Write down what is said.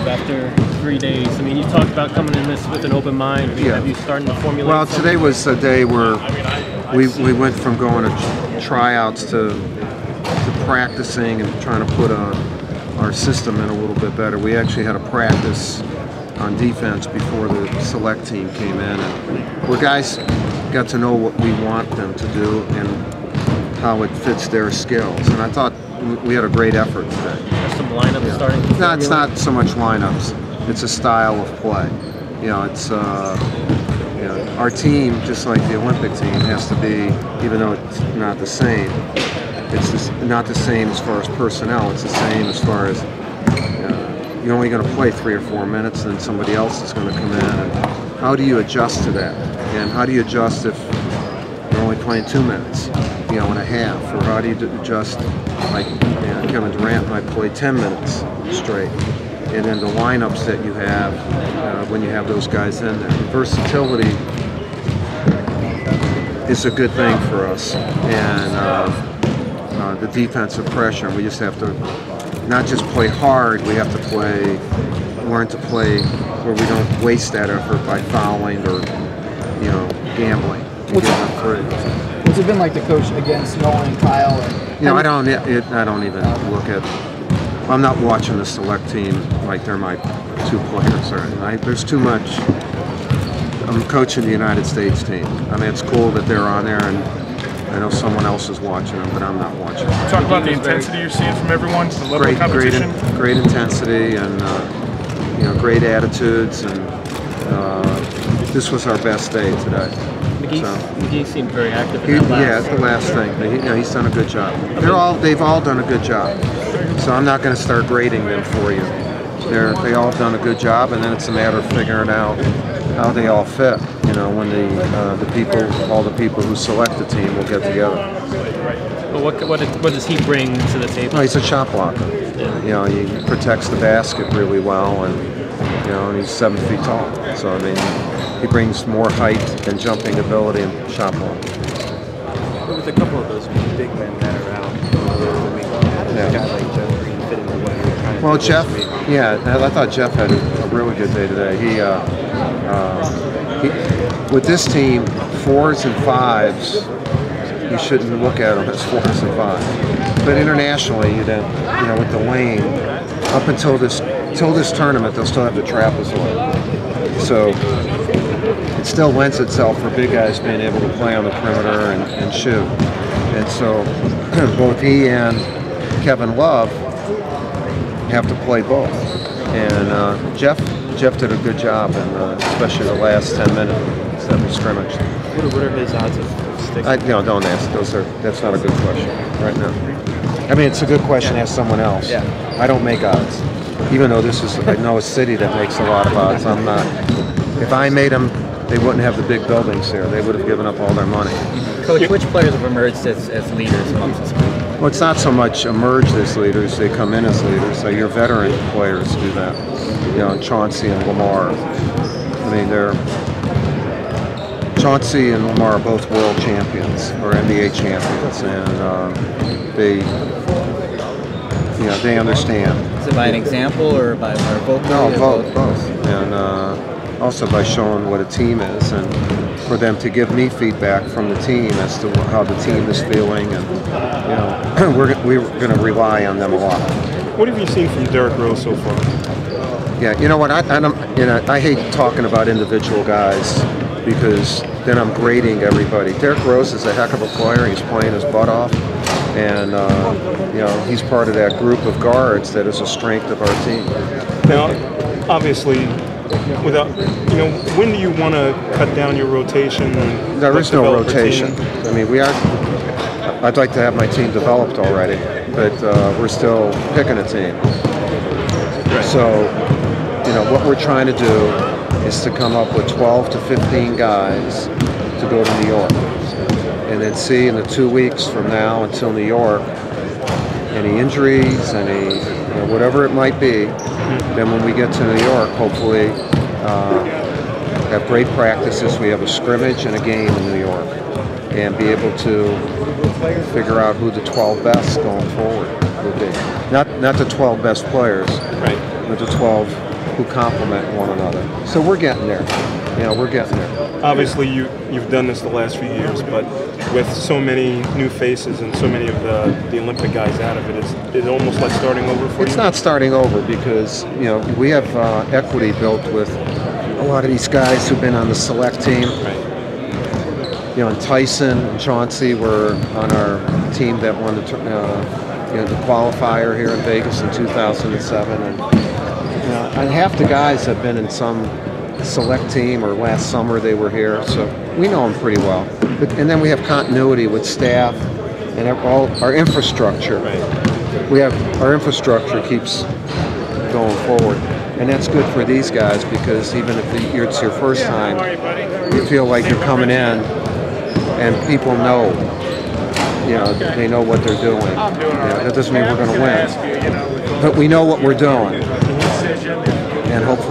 have after 3 days? I mean, you talked about coming in this with an open mind. Have you started to formulate? Well, today was a day where we went from going to tryouts to practicing and trying to put our system in a little bit better. We actually had a practice on defense before the select team came in, and where guys got to know what we want them to do and how it fits their skills. And I thought we had a great effort today. Some lineups starting to No, it's not so much lineups. It's a style of play. You know, it's our team, just like the Olympic team, has to be, even though it's not the same. It's just not the same as far as personnel. It's the same as far as you're only going to play 3 or 4 minutes, and then somebody else is going to come in. And how do you adjust to that? And how do you adjust if you're only playing 2 minutes, and a half? Or how do you adjust, like Kevin Durant might play 10 minutes straight? And then the lineups that you have when you have those guys in there. Versatility is a good thing for us, and the defensive pressure. We just have to not just play hard, we have to learn to play where we don't waste that effort by fouling or gambling. What's it been like to coach against Nolan and Kyle? I don't even look at. I'm not watching the select team like they're my 2 players. There's too much. I'm coaching the United States team. I mean, it's cool that they're on there, and I know someone else is watching them, but I'm not watching them. Talk about the intensity you're seeing from everyone, the level of competition. Great intensity, and great attitudes, and this was our best day today. McGee seemed very active in that last. Yeah, the last thing. He's done a good job. They've all done a good job. So I'm not going to start grading them for you. They all have done a good job, and then it's a matter of figuring out how they all fit. When all the people who select the team will get together. But what does he bring to the table? No, he's a shot blocker. Yeah. He protects the basket really well, and he's 7 feet tall. So I mean, he brings more height and jumping ability and shot blocking. With a couple of those big men that are out, how does a guy like Jeff Green fit in the way? Well, Jeff, I thought Jeff had a really good day today. He with this team, 4s and 5s, you shouldn't look at them as 4s and 5s. But internationally, with the lane, up until this tournament, they'll still have the trapezoid. So it still lends itself for big guys being able to play on the perimeter and shoot. And so both he and Kevin Love have to play both. And Jeff did a good job, and especially the last 10 minutes of the scrimmage. What are his odds of sticking? Don't ask. That's not a good question right now. I mean, it's a good question. Ask someone else. Yeah. I don't make odds, even though I know a city that makes a lot of odds. I'm not. If I made them, they wouldn't have the big buildings here. They would have given up all their money. Coach, which players have emerged as leaders amongst the school? Well, it's not so much emerged as leaders; they come in as leaders. So your veteran players do that. Chauncey and Lamar. I mean, Chauncey and Lamar are both world champions or NBA champions, and they understand. Is it by an example or by vocal? No, both. And also by showing what a team is, and for them to give me feedback from the team as to how the team is feeling, and we're going to rely on them a lot. What have you seen from Derrick Rose so far? Yeah, you know what? I hate talking about individual guys because then I'm grading everybody. Derrick Rose is a heck of a player. He's playing his butt off, and he's part of that group of guards that is a strength of our team. Now, obviously, when do you want to cut down your rotation? There is no rotation. I mean, I'd like to have my team developed already, but we're still picking a team. Right. So, what we're trying to do is to come up with 12 to 15 guys to go to New York, and then see in the 2 weeks from now until New York, any injuries, any whatever it might be. Then when we get to New York, hopefully have great practices. We have a scrimmage and a game in New York, and be able to figure out who the 12 best going forward will be. Not the 12 best players, right, but the 12 who complement one another. So we're getting there. You know, we're getting there. Obviously, you've done this the last few years, but with so many new faces and so many of the Olympic guys out of it, is it almost like starting over for you? It's not starting over because, you know, we have equity built with a lot of these guys who've been on the select team. You know, and Tyson and Chauncey were on our team that won the qualifier here in Vegas in 2007, and half the guys have been in some select team, or last summer they were here, so we know them pretty well. And then we have continuity with staff and all our infrastructure. We have our infrastructure keeps going forward, and that's good for these guys because even if it's your first time, you feel like you're coming in, and people know, you know, they know what they're doing. You know, that doesn't mean we're going to win, but we know what we're doing, and hopefully